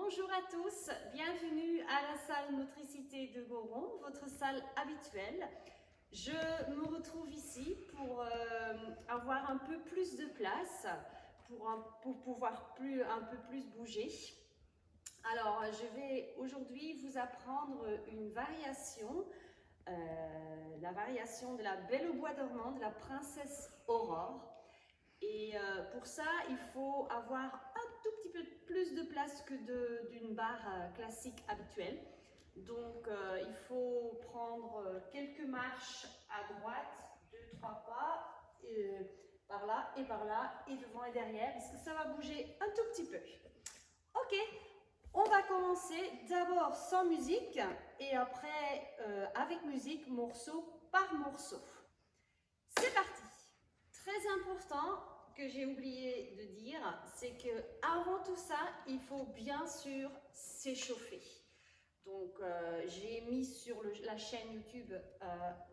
Bonjour à tous, bienvenue à la salle motricité de Goron, votre salle habituelle. Je me retrouve ici pour avoir un peu plus de place, pour pouvoir un peu plus bouger. Alors, je vais aujourd'hui vous apprendre une variation, la variation de la Belle au bois dormant de la princesse Aurore. Et pour ça, il faut avoir un tout petit peu plus de place que d'une barre classique habituelle. Donc, il faut prendre quelques marches à droite, 2-3 pas, par là, et devant et derrière, parce que ça va bouger un tout petit peu. Ok, on va commencer d'abord sans musique, et après avec musique, morceau par morceau. C'est parti! Très important que j'ai oublié de dire, c'est que avant tout ça, il faut bien sûr s'échauffer. Donc, j'ai mis sur la chaîne YouTube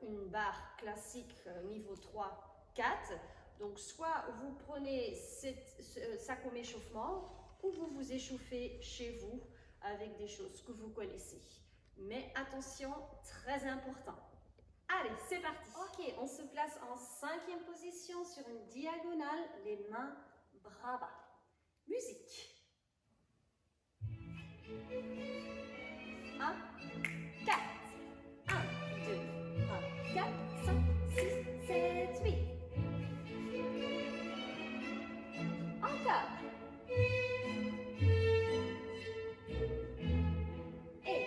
une barre classique niveau 3-4. Donc, soit vous prenez ça comme échauffement, ou vous vous échauffez chez vous avec des choses que vous connaissez. Mais attention, très important. Allez, c'est parti. Ok, on se place en 5e position sur une diagonale, les mains bras bas. Musique. 1, 4. 1, 2, 3, 4, 5, 6, 7, 8. Encore. Et.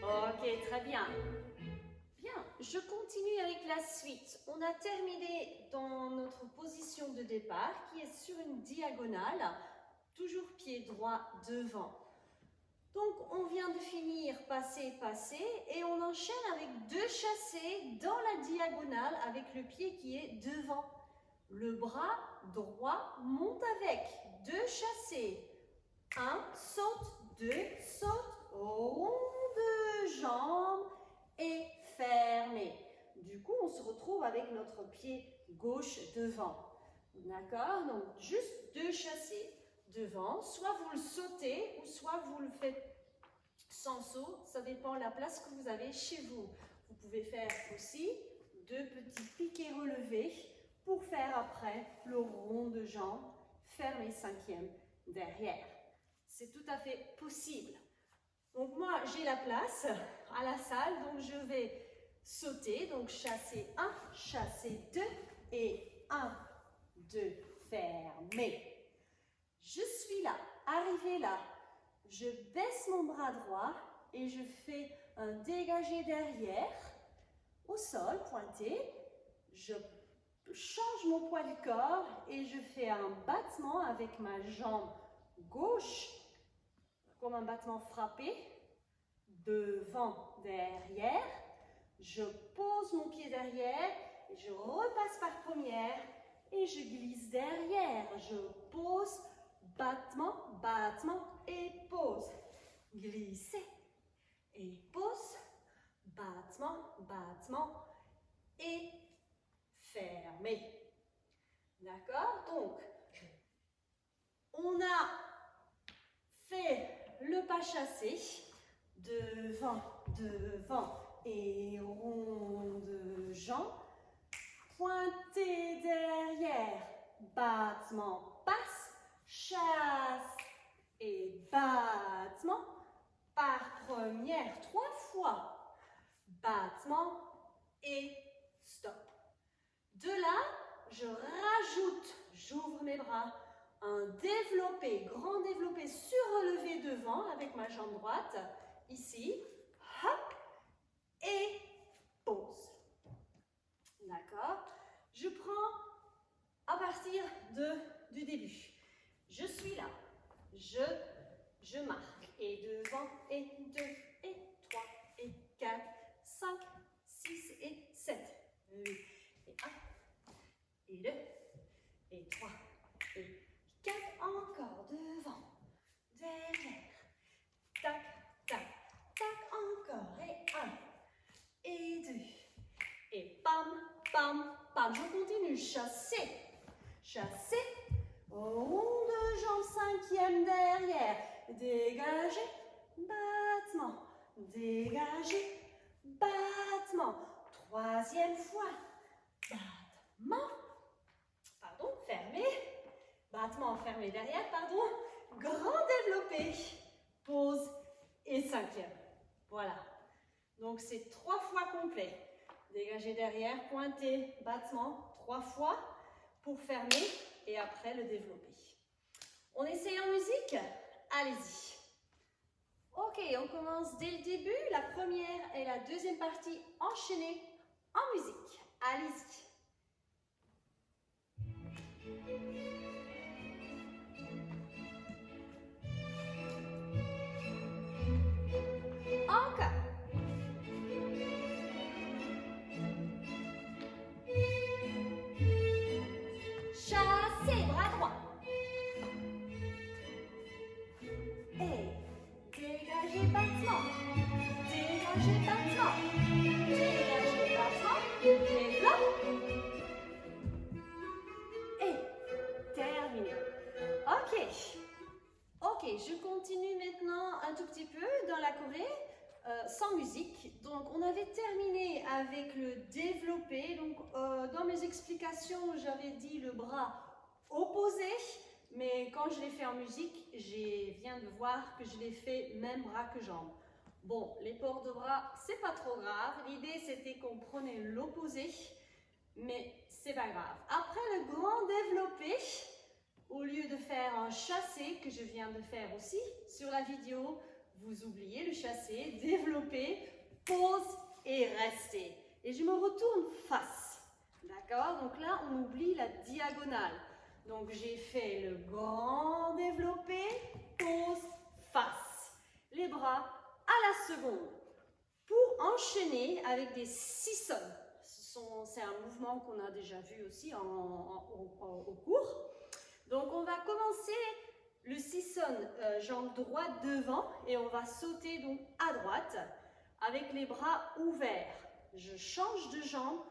Ok, très bien. Je continue avec la suite. On a terminé dans notre position de départ qui est sur une diagonale, toujours pied droit devant. Donc on vient de finir passer, passer et on enchaîne avec 2 chassés dans la diagonale avec le pied qui est devant. Le bras droit monte avec 2 chassés. 1, saute, 2, saute, rond de jambe et fermé. Du coup, on se retrouve avec notre pied gauche devant. D'accord? Donc, juste 2 chassés devant. Soit vous le sautez, ou soit vous le faites sans saut. Ça dépend de la place que vous avez chez vous. Vous pouvez faire aussi 2 petits piquets relevés pour faire après le rond de jambe, fermé 5e derrière. C'est tout à fait possible. Donc moi, j'ai la place à la salle, donc je vais sauter, donc chasser 1, chasser 2 et 1, 2, fermé. Je suis là, arrivé là, je baisse mon bras droit et je fais un dégagé derrière, au sol, pointé. Je change mon poids du corps et je fais un battement avec ma jambe gauche, comme un battement frappé, devant, derrière. Je pose mon pied derrière et je repasse par première et je glisse derrière. Je pose, battement, battement et pose. Glisser et pose, battement, battement et fermer. D'accord? Donc, on a fait le pas chassé, devant, devant et rond de jambe, pointé derrière, battement, passe, chasse et battement par première 3 fois, battement et stop. De là, je rajoute, j'ouvre mes bras, un développé, grand développé surrelevé devant avec ma jambe droite, ici, hop, et pause. D'accord? Je prends à partir du début. Je suis là, je marque, et devant, et 2, et 3, et 4, 5, 6, et 7, 8, et 1, et 2, et 3, et 4, encore devant, derrière, tac, tac, tac, encore, et 1, et 2, et pam, pam, pam, je continue, chasser, chasser, rond de jambe 5e derrière, dégagez, battement, dégagez, battement. Troisième fois, battement, pardon, fermé, battement fermé derrière, pardon, grand développé, pause et cinquième. Voilà. Donc c'est 3 fois complet. Dégager derrière, pointer, battement, 3 fois pour fermer et après le développer. On essaye en musique? Allez-y. Ok, on commence dès le début. La première et la deuxième partie enchaînées en musique. Allez-y. Encore. Chassez, bras droit. Et dégagez, battement. Dégagez, battement. Dégagez, battement. Développe. Et terminé. Ok. Ok, je continue maintenant un tout petit peu dans la Corée, sans musique. Donc, on avait terminé avec le développé. Donc, dans mes explications, j'avais dit le bras opposé. Mais quand je l'ai fait en musique, je viens de voir que je l'ai fait même bras que jambes. Bon, les ports de bras, c'est pas trop grave. L'idée, c'était qu'on prenait l'opposé, mais c'est pas grave. Après le grand développé, au lieu de faire un chassé, que je viens de faire aussi sur la vidéo, vous oubliez le chassé, développé, pause et restez. Et je me retourne face. D'accord? Donc là, on oublie la diagonale. Donc j'ai fait le grand développé, pause, face. Les bras à la seconde. Pour enchaîner avec des sissons. C'est un mouvement qu'on a déjà vu aussi au cours. Donc on va commencer le sisson jambe droite devant et on va sauter donc à droite avec les bras ouverts. Je change de jambe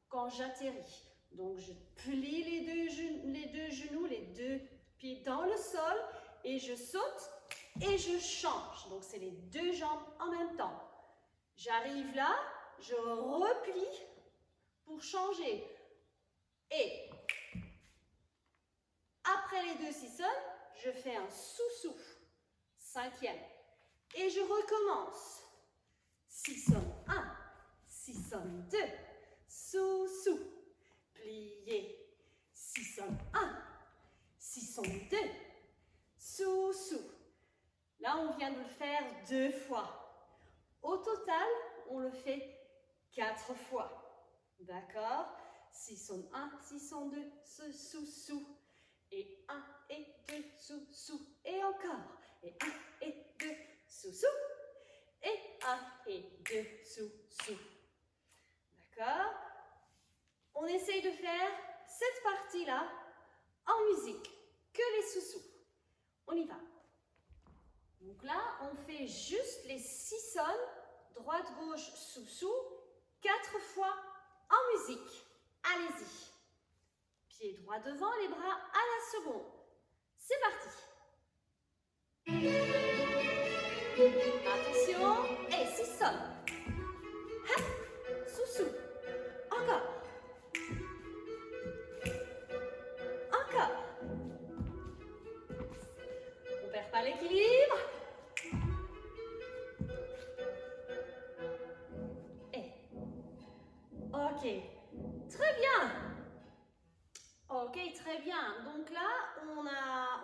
quand j'atterris. Donc je plie les deux genoux, les deux pieds dans le sol et je saute et je change. Donc c'est les deux jambes en même temps. J'arrive là, je replie pour changer. Et après les deux sissons, je fais un sous-souffle, cinquième. Et je recommence. Sisson 1, sisson 2, sous-sous, plié. Sisson 1, sisson 2, sous-sous. Là, on vient de le faire 2 fois. Au total, on le fait 4 fois. D'accord? Sisson 1, sisson 2, sous-sous. Et 1 et 2, sous-sous. Et encore. Et 1 et 2, sous-sous. Et 1 et 2, sous-sous. D'accord? On essaye de faire cette partie-là en musique. Que les sous-sous. On y va. Donc là, on fait juste les sissons, droite, gauche, sous-sous, 4 fois en musique. Allez-y. Pied droit devant, les bras à la seconde. C'est parti. Attention, et sissonne. Sous-sous. Encore. Encore. On perd pas l'équilibre. Et. Ok. Très bien. Ok, très bien. Donc là,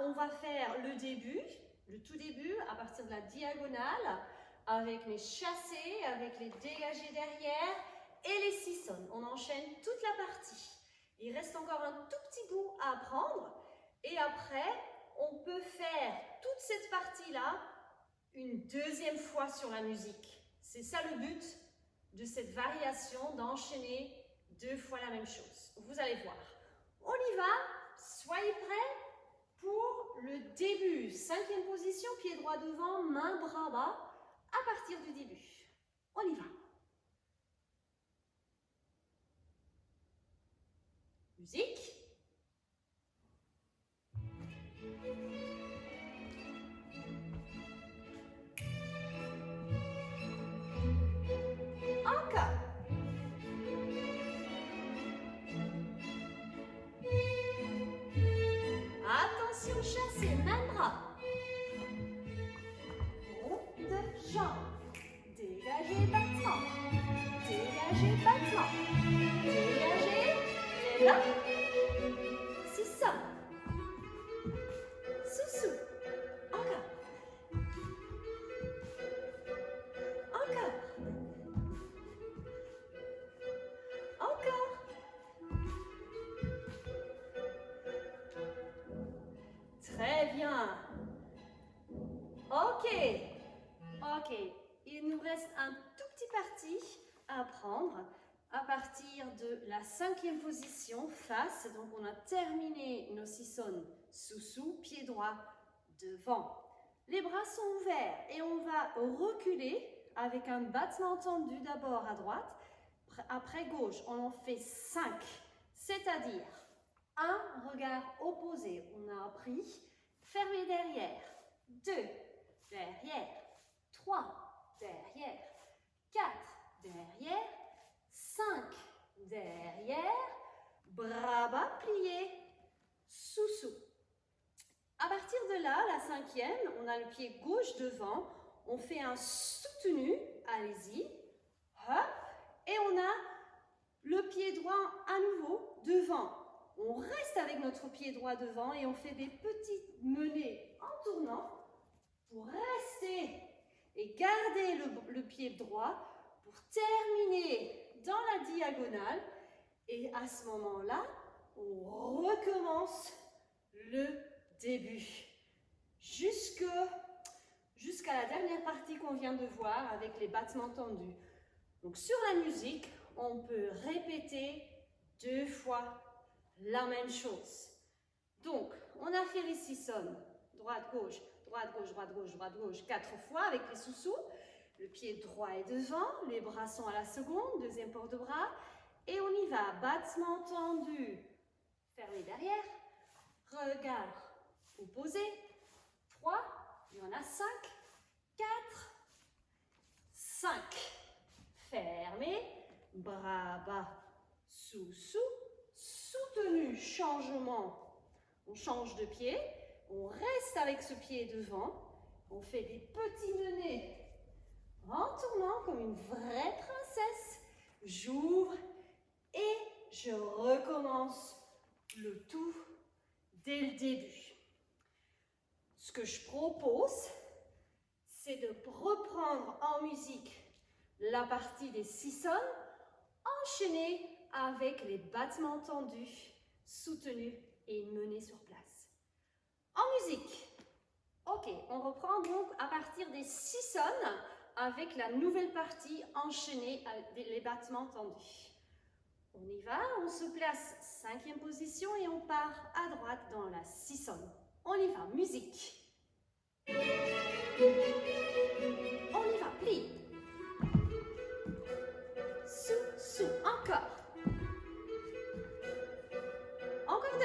on va faire le début, le tout début, à partir de la diagonale, avec les chassés, avec les dégagés derrière et les sissons. On enchaîne toute la partie. Il reste encore un tout petit bout à apprendre. Et après, on peut faire toute cette partie-là une deuxième fois sur la musique. C'est ça le but de cette variation, d'enchaîner 2 fois la même chose. Vous allez voir. On y va, soyez prêts pour le début. 5e position, pied droit devant, main bras bas, à partir du début. On y va. Musique. Ok. Ok. Il nous reste un tout petit parti à apprendre à partir de la 5e position, face. Donc, on a terminé nos sissons sous-sous, pied droit devant. Les bras sont ouverts et on va reculer avec un battement tendu d'abord à droite, après gauche. On en fait 5, c'est-à-dire un regard opposé. On a appris fermer derrière, 2 derrière, 3 derrière, 4 derrière, 5 derrière, bras bas pliés, sous-sous. À partir de là, la 5e, on a le pied gauche devant, on fait un soutenu, allez-y, hop, et on a le pied droit à nouveau devant. On reste avec notre pied droit devant et on fait des petites menées en tournant pour rester et garder le pied droit pour terminer dans la diagonale. Et à ce moment-là, on recommence le début jusqu'à la dernière partie qu'on vient de voir avec les battements tendus. Donc sur la musique, on peut répéter 2 fois la même chose. Donc, on a fait les sissons, droite, gauche, droite, gauche, droite, gauche, droite, gauche, 4 fois avec les sous-sous. Le pied droit est devant, les bras sont à la seconde, deuxième port de bras. Et on y va, battement tendu, fermé derrière, regard opposé, 3, il y en a 5, 4, 5, fermé, bras bas, sous-sous, soutenu, changement, on change de pied, on reste avec ce pied devant, on fait des petits menés en tournant comme une vraie princesse, j'ouvre et je recommence le tout dès le début. Ce que je propose, c'est de reprendre en musique la partie des sissons, enchaînée avec les battements tendus, soutenus et une menée sur place. En musique, ok, on reprend donc à partir des sissons avec la nouvelle partie enchaînée avec les battements tendus. On y va, on se place 5e position et on part à droite dans la sisson. On y va, musique. On y va, plie. Sous, sous, encore. Encore 2.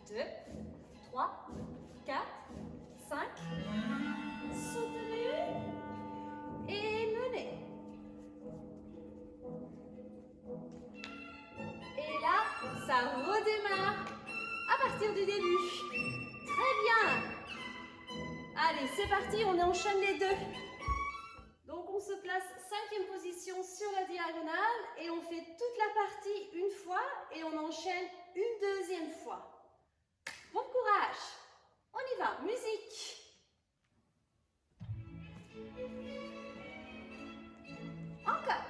Deux, 3, 4, 5, soutenu et mené. Et là, ça redémarre à partir du début. Très bien. Allez, c'est parti, on enchaîne les 2. Donc on se place 5e position sur la diagonale et on fait toute la partie une fois et on enchaîne une deuxième fois. Bon courage. On y va, musique. Encore,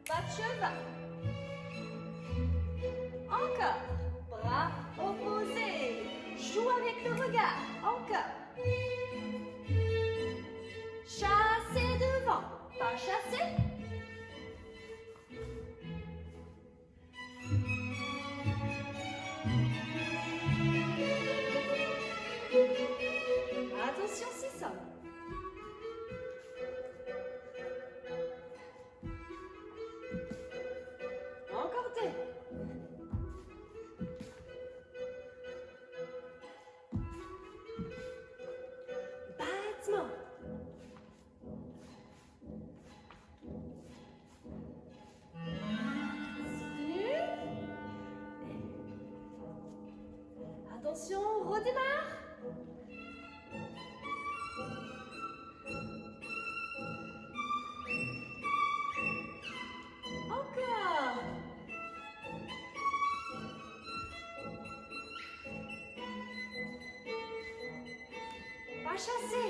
pas de cheval. Encore, bras opposés. Joue avec le regard. Encore. Chasser devant, pas chasser. Attention, sisson. Encore 2. Battement. Soutenu. Attention, redémarre. Encore. Pas chasser.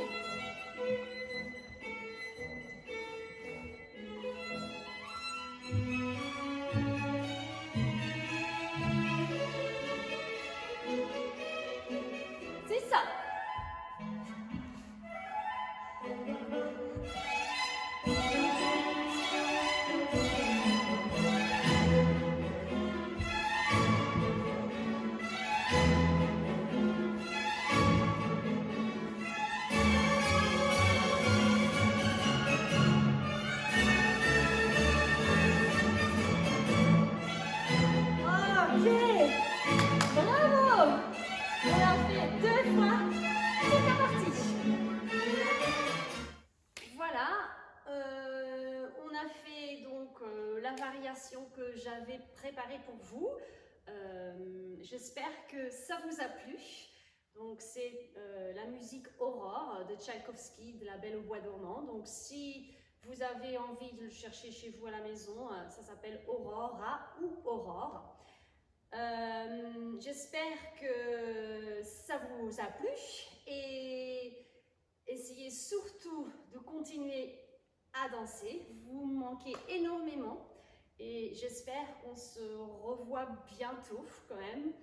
la variation que j'avais préparée pour vous. J'espère que ça vous a plu. Donc c'est la musique Aurore de Tchaïkovski, de La Belle au bois dormant. Donc si vous avez envie de le chercher chez vous à la maison, ça s'appelle Aurora ou Aurore. J'espère que ça vous a plu et essayez surtout de continuer à danser. Vous me manquez énormément et j'espère qu'on se revoit bientôt quand même.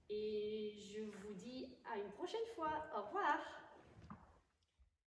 Et je vous dis à une prochaine fois. Au revoir!